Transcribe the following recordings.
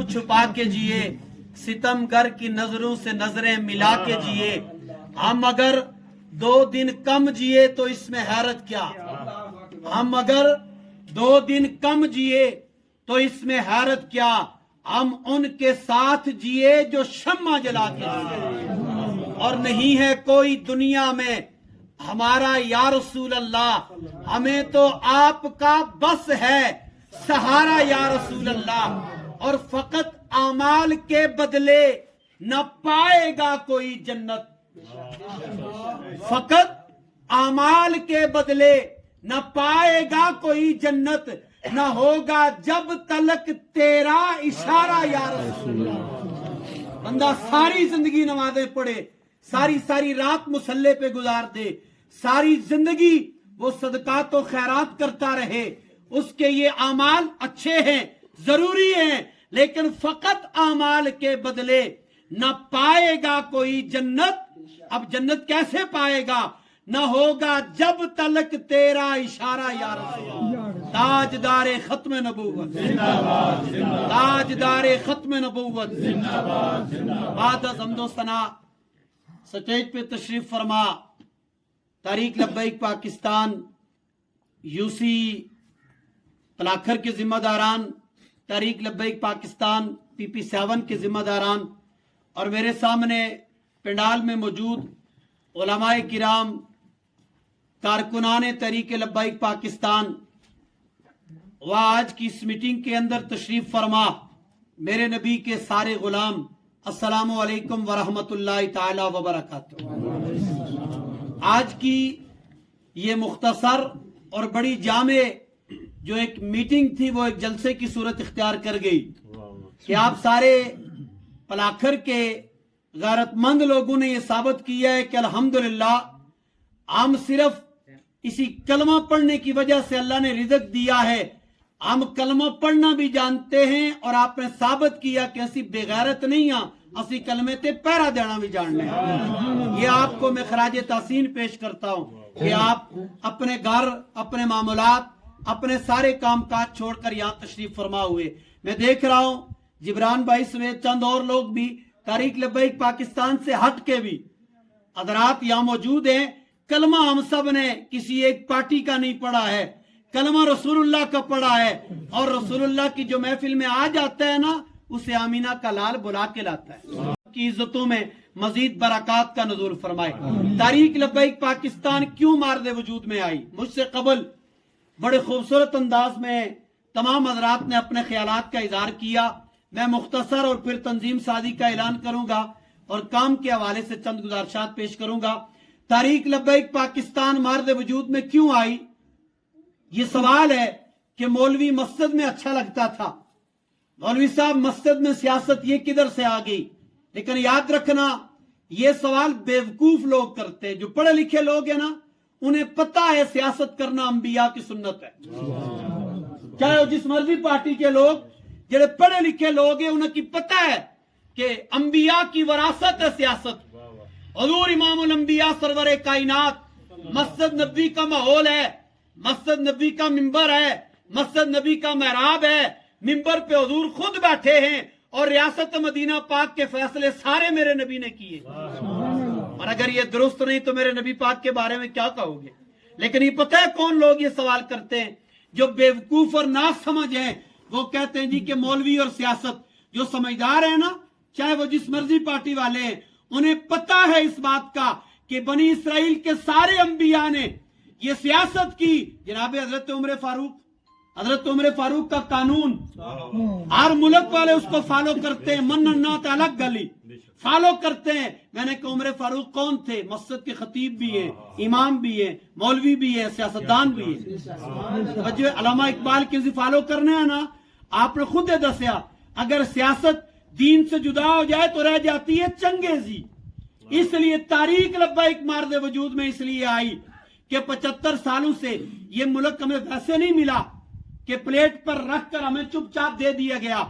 چھپا کے جیے، ستمگر کی نظروں سے نظریں ملا کے جیے، ہم اگر 2 دن کم جیے تو اس میں حیرت کیا، ہم اگر 2 دن کم جیے تو اس میں حیرت کیا، ہم ان کے ساتھ جیے جو شمع جلا کے جیے، اور نہیں ہے کوئی دنیا میں ہمارا یا رسول اللہ، ہمیں تو آپ کا بس ہے سہارا یا رسول اللہ، اور فقط اعمال کے بدلے نہ پائے گا کوئی جنت، فقط اعمال کے بدلے نہ پائے گا کوئی جنت، نہ ہوگا جب تلک تیرا اشارہ یا رسول اللہ۔ بندہ ساری زندگی نمازیں پڑھے، ساری رات مصلی پہ گزار دے، ساری زندگی وہ صدقات و خیرات کرتا رہے، اس کے یہ اعمال اچھے ہیں، ضروری ہیں، لیکن فقط اعمال کے بدلے نہ پائے گا کوئی جنت۔ اب جنت کیسے پائے گا؟ نہ ہوگا جب تلک تیرا اشارہ یا رسول اللہ۔ تاجدار ختم نبوت، تاجدار ختم نبوت، بعد از حمد و ثنا سٹیج پہ تشریف فرما تحریک لبیک پاکستان یوسی پلاکھر کے ذمہ داران، تحریک لبیک پاکستان PP7 کے ذمہ داران، اور میرے سامنے پنڈال میں موجود علماء کرام، کارکنان تحریک لبیک پاکستان، و آج کی اس میٹنگ کے اندر تشریف فرما میرے نبی کے سارے غلام، السلام علیکم ورحمۃ اللہ تعالی وبرکاتہ۔ آج کی یہ مختصر اور بڑی جامع جو ایک میٹنگ تھی، وہ ایک جلسے کی صورت اختیار کر گئی کہ آپ سارے پلاکھر کے غیرت مند لوگوں نے یہ ثابت کیا ہے کہ الحمدللہ ہم صرف اسی کلمہ پڑھنے کی وجہ سے اللہ نے رزق دیا ہے، ہم کلمہ پڑھنا بھی جانتے ہیں، اور آپ نے ثابت کیا کہ اسی بے غیرت نہیں ہاں، اسی کلمے تے پیرا دینا بھی جاننے ہیں۔ یہ آپ کو میں خراج تحسین پیش کرتا ہوں کہ آپ اپنے گھر، اپنے معاملات، اپنے سارے کام کاج چھوڑ کر یہاں تشریف فرما ہوئے۔ میں دیکھ رہا ہوں جبران بھائی سمیت چند اور لوگ بھی تحریک لبیک پاکستان سے ہٹ کے بھی حضرات یہاں موجود ہیں۔ کلمہ ہم سب نے کسی ایک پارٹی کا نہیں پڑھا ہے، کلمہ رسول اللہ کا پڑھا ہے، اور رسول اللہ کی جو محفل میں آ جاتا ہے نا، اسے آمینہ کا لال بلا کے لاتا ہے۔ کی عزتوں میں مزید برکات کا نزول فرمائے۔ تحریک لبیک پاکستان کیوں مارد وجود میں آئی؟ مجھ سے قبل بڑے خوبصورت انداز میں تمام حضرات نے اپنے خیالات کا اظہار کیا، میں مختصر اور پھر تنظیم سازی کا اعلان کروں گا اور کام کے حوالے سے چند گزارشات پیش کروں گا۔ تحریک لبیک پاکستان مارد وجود میں کیوں آئی؟ یہ سوال ہے کہ مولوی مسجد میں اچھا لگتا تھا، مولوی صاحب مسجد میں سیاست یہ کدھر سے آ گئی؟ لیکن یاد رکھنا یہ سوال بیوقوف لوگ کرتے ہیں، جو پڑھے لکھے لوگ ہیں نا انہیں پتہ ہے سیاست کرنا انبیاء کی سنت ہے، چاہے وہ جس مرضی پارٹی کے لوگ، جڑے پڑھے لکھے لوگ ہیں انہیں کی پتہ ہے کہ انبیاء کی وراثت ہے سیاست۔ حضور امام الانبیاء سرور کائنات، مسجد نبی کا ماحول ہے، مسجد نبی کا منبر ہے، مسجد نبی کا محراب ہے، منبر پہ حضور خود بیٹھے ہیں، اور ریاست مدینہ پاک کے فیصلے سارے میرے نبی نے کیے، اور اگر یہ درست نہیں تو میرے نبی پاک کے بارے میں کیا کہو گے؟ لیکن یہ پتہ ہے کون لوگ یہ سوال کرتے ہیں؟ جو بیوقوف اور نا سمجھ ہیں، وہ کہتے ہیں جی کہ مولوی اور سیاست، جو سمجھدار ہیں نا چاہے وہ جس مرضی پارٹی والے ہیں، انہیں پتہ ہے اس بات کا کہ بنی اسرائیل کے سارے انبیاء نے یہ سیاست کی۔ جناب حضرت عمر فاروق کا قانون ہر ملک والے اس کو فالو کرتے ہیں، مننات الگ گلی فالو کرتے ہیں۔ میں نے کہا عمر فاروق کون تھے؟ مسجد کے خطیب بھی ہیں، امام بھی ہیں، مولوی بھی ہیں، سیاستدان بھی ہیں۔ جو علامہ اقبال کی فالو کرنے ہیں نا، آپ نے خود دسیا اگر سیاست دین سے جدا ہو جائے تو رہ جاتی ہے چنگیزی۔ اس لیے تحریک لبیک مارد وجود میں اس لیے آئی کہ 75 سالوں سے یہ ملک ہمیں ویسے نہیں ملا کہ پلیٹ پر رکھ کر ہمیں چپ چاپ دے دیا گیا۔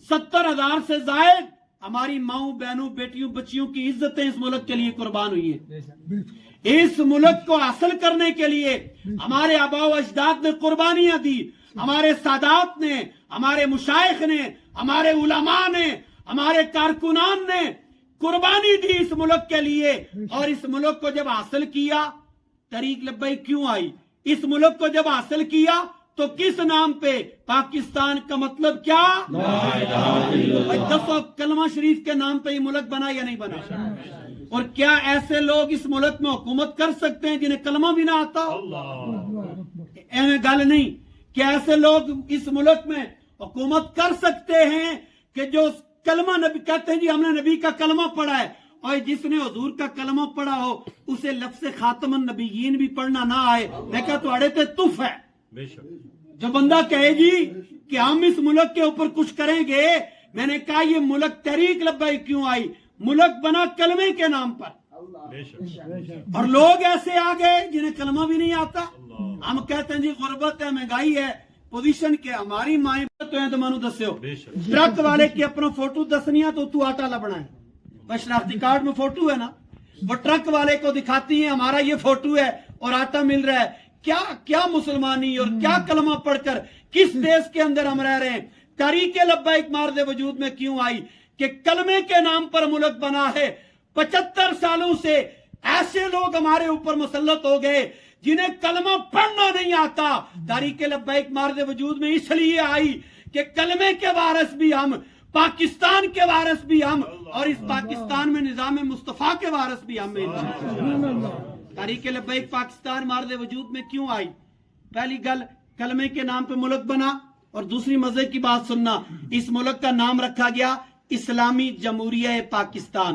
70,000 سے زائد ہماری ماؤں، بہنوں، بیٹیوں، بچیوں کی عزتیں اس ملک کے لیے قربان ہوئی ہیں۔ اس ملک کو حاصل کرنے کے لیے ہمارے آباء و اجداد نے قربانیاں دی، ہمارے سادات نے، ہمارے مشائخ نے، ہمارے علماء نے, ہمارے کارکنان نے قربانی دی اس ملک کے لیے, اور اس ملک کو جب حاصل کیا طریق لبیک کیوں آئی؟ اس ملک کو جب حاصل کیا تو کس نام پہ؟ پاکستان کا مطلب کیا؟ دسو کلمہ شریف کے نام پہ یہ ملک بنا یا نہیں بنا؟ اور کیا ایسے لوگ اس ملک میں حکومت کر سکتے ہیں جنہیں کلمہ بھی نہ آتا؟ گل نہیں. کیا ایسے لوگ اس ملک میں حکومت کر سکتے ہیں کہ جو کلمہ نبی کہتے ہیں جی ہم نے نبی کا کلمہ پڑھا ہے, اور جس نے حضور کا کلمہ پڑھا ہو اسے لفظ خاتم النبیین بھی پڑھنا نہ آئے؟ میں کہا تو اڑے تے تف ہے. جو بندہ کہے جی کہ ہم اس ملک کے اوپر کچھ کریں گے, میں نے کہا یہ ملک تحریک لبیک کیوں آئی؟ ملک بنا کلمے کے نام پر, اور لوگ ایسے آ گئے جنہیں کلمہ بھی نہیں آتا. ہم کہتے ہیں جی غربت ہے, مہنگائی ہے, پوزیشن کے ہماری مائیں تو ہیں تو مانو دسو ٹرک والے کی اپنا فوٹو دسنیا تو آٹا لبنا ہے, بس شناختی کارڈ میں فوٹو ہے نا, وہ ٹرک والے کو دکھاتی ہیں ہمارا یہ فوٹو ہے اور آٹا مل رہا ہے. کیا مسلمانی اور کیا کلمہ پڑھ کر کس دیش کے اندر ہم رہ رہے ہیں؟ تحریک لبیک مارد وجود میں کیوں آئی کہ کلمے کے نام پر ملک بنا ہے. 75 سالوں سے ایسے لوگ ہمارے اوپر مسلط ہو گئے جنہیں کلمہ پڑھنا نہیں آتا. تحریک لبیک مارد وجود میں اس لیے آئی کہ کلمے کے وارث بھی ہم, پاکستان کے وارث بھی ہم, اور اس پاکستان میں نظام مصطفیٰ کے وارث بھی ہم. تحریک لبیک پاکستان مارد وجود میں کیوں آئی؟ پہلی گل کلمے کے نام پہ ملک بنا, اور دوسری مزے کی بات سننا, اس ملک کا نام رکھا گیا اسلامی جمہوریہ پاکستان.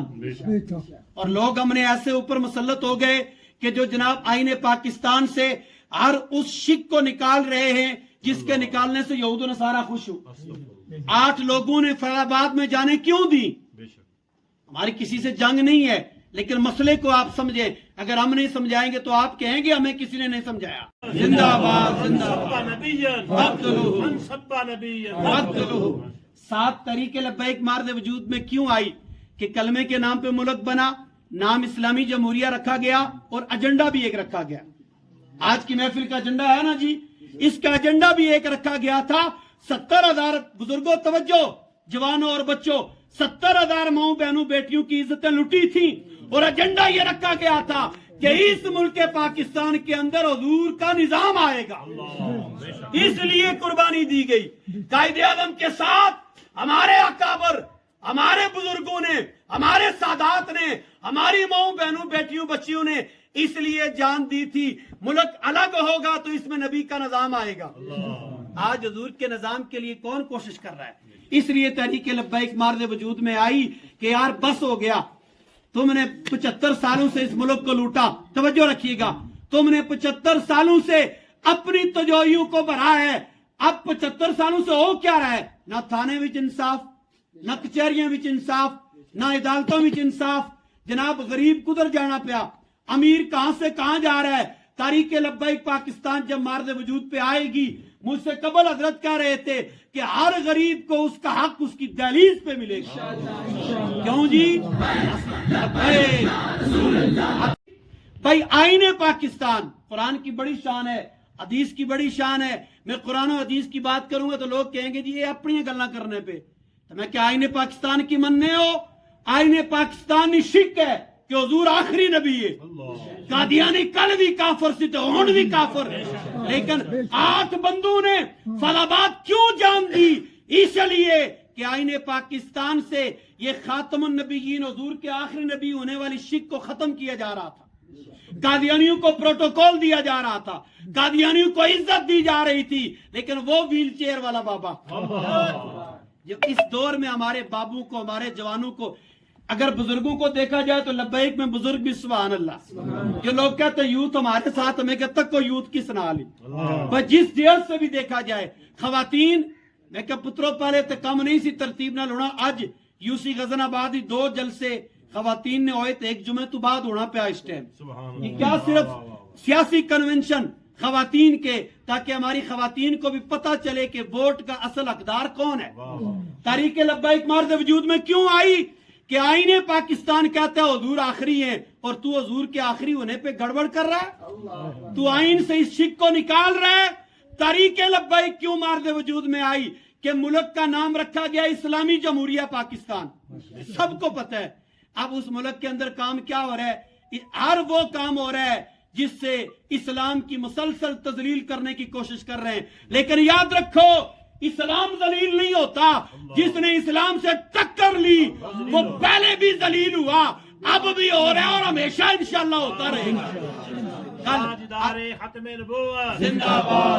اور لوگ ہم نے ایسے اوپر مسلط ہو گئے کہ جو جناب آئین پاکستان سے ہر اس شک کو نکال رہے ہیں جس کے نکالنے سے یہود و نصارہ خوش ہو. 8 لوگوں نے فیض آباد میں جانے کیوں دی؟ ہماری کسی سے جنگ نہیں ہے, لیکن مسئلے کو آپ سمجھیں. اگر ہم نہیں سمجھائیں گے تو آپ کہیں گے ہمیں کسی نے نہیں سمجھایا. زندہ باد زندہ باد. 7 تحریک لبیک مارد وجود میں کیوں آئی کہ کلمے کے نام پہ ملک بنا, نام اسلامی جمہوریہ رکھا گیا, اور ایجنڈا بھی ایک رکھا گیا. آج کی محفل کا ایجنڈا ہے نا جی, اس کا ایجنڈا بھی ایک رکھا گیا تھا. 70,000 بزرگوں توجہ, جوانوں اور بچوں, 70,000 ماؤں بہنوں بیٹیوں کی عزتیں لٹی تھیں, اور ایجنڈا یہ رکھا گیا تھا کہ اس ملک پاکستان کے اندر حضور کا نظام آئے گا. اس لیے قربانی دی گئی. قائد اعظم کے ساتھ ہمارے اکابر, ہمارے بزرگوں نے, ہمارے سادات نے, ہماری ماؤں بہنوں بیٹیوں بچیوں نے اس لیے جان دی تھی ملک الگ ہوگا تو اس میں نبی کا نظام آئے گا. آج حضور کے نظام کے لیے کون کوشش کر رہا ہے؟ اس لیے تحریک لبیک مارد وجود میں آئی کہ یار بس ہو گیا, تم نے 75 سالوں سے اس ملک کو لوٹا. توجہ رکھیے گا, تم نے 75 سالوں سے اپنی تجویوں کو بھرا ہے. اب 75 سالوں سے ہو کیا رہا ہے؟ نہ تھانے وچ انصاف, نہ کچہریاں وچ انصاف, نہ عدالتوں وچ انصاف. جناب غریب کدھر جانا پیا, امیر کہاں سے کہاں جا رہا ہے. تحریک لبیک پاکستان جب مارد وجود پہ آئے گی, مجھ سے قبل حضرت کہہ رہے تھے کہ ہر غریب کو اس کا حق اس کی دہلیز پہ ملے گا. کیوں جی بھائی؟ آئین پاکستان قرآن کی بڑی شان ہے, حدیث کی بڑی شان ہے. میں قرآن و حدیث کی بات کروں گا تو لوگ کہیں گے جی یہ اپنی گلاں کرنے پہ. تو میں کیا آئین پاکستان کی مننے ہو؟ آئین پاکستانی شک ہے کہ حضور آخری نبی ہے. قادیانی کل بھی کافر سی تو ہون بھی کافر, لیکن 8 بندوں نے فیض آباد کیوں جان دی؟ اس لیے کہ آئین پاکستان سے یہ خاتم النبیین حضور کے آخری نبی ہونے والی شک کو ختم کیا جا رہا تھا. قادیانیوں کو پروٹوکول دیا جا رہا تھا, قادیانیوں کو عزت دی جا رہی تھی, لیکن وہ ویل چیئر والا بابا. جو اس دور میں ہمارے بابوں کو, ہمارے جوانوں کو, اگر بزرگوں کو دیکھا جائے تو لبیک میں بزرگ بھی سبحان اللہ. جو لوگ کہتے ہیں یوتھ ہمارے ساتھ, ہمیں کہ تک کو یوتھ کی سنا لی. بس جس جیل سے بھی دیکھا جائے خواتین, میں کہ پتروں پہلے تو کم نہیں سی ترتیب نہ لونا. آج یو سی غزن آبادی 2 جلسے خواتین نے ہوئے تھے, 1 جمعہ تو بعد ہونا پیا اس ٹائم. یہ کیا صرف سیاسی کنونشن خواتین کے, تاکہ ہماری خواتین کو بھی پتا چلے کہ ووٹ کا اصل حقدار کون ہے. تحریک لبیک مارد وجود میں کیوں آئی کہ آئین پاکستان کہتا ہے حضور آخری ہیں, اور تو حضور کے آخری ہونے پہ گڑبڑ کر رہا ہے, تو آئین سے اس شک کو نکال رہا ہے. تحریک لبیک کیوں مارد وجود میں آئی کہ ملک کا نام رکھا گیا اسلامی جمہوریہ پاکستان، سب کو پتہ ہے۔ اب اس ملک کے اندر کام کیا ہو رہا ہے؟ ہر وہ کام ہو رہا ہے جس سے اسلام کی مسلسل تذلیل کرنے کی کوشش کر رہے ہیں، لیکن یاد رکھو اسلام ذلیل نہیں ہوتا، جس نے اسلام سے ٹکر لی وہ پہلے بھی ذلیل ہوا، اب بھی ہو رہا ہے اور ہمیشہ انشاءاللہ ہوتا رہے گا۔ تاجدار ختم نبوت زندہ باد۔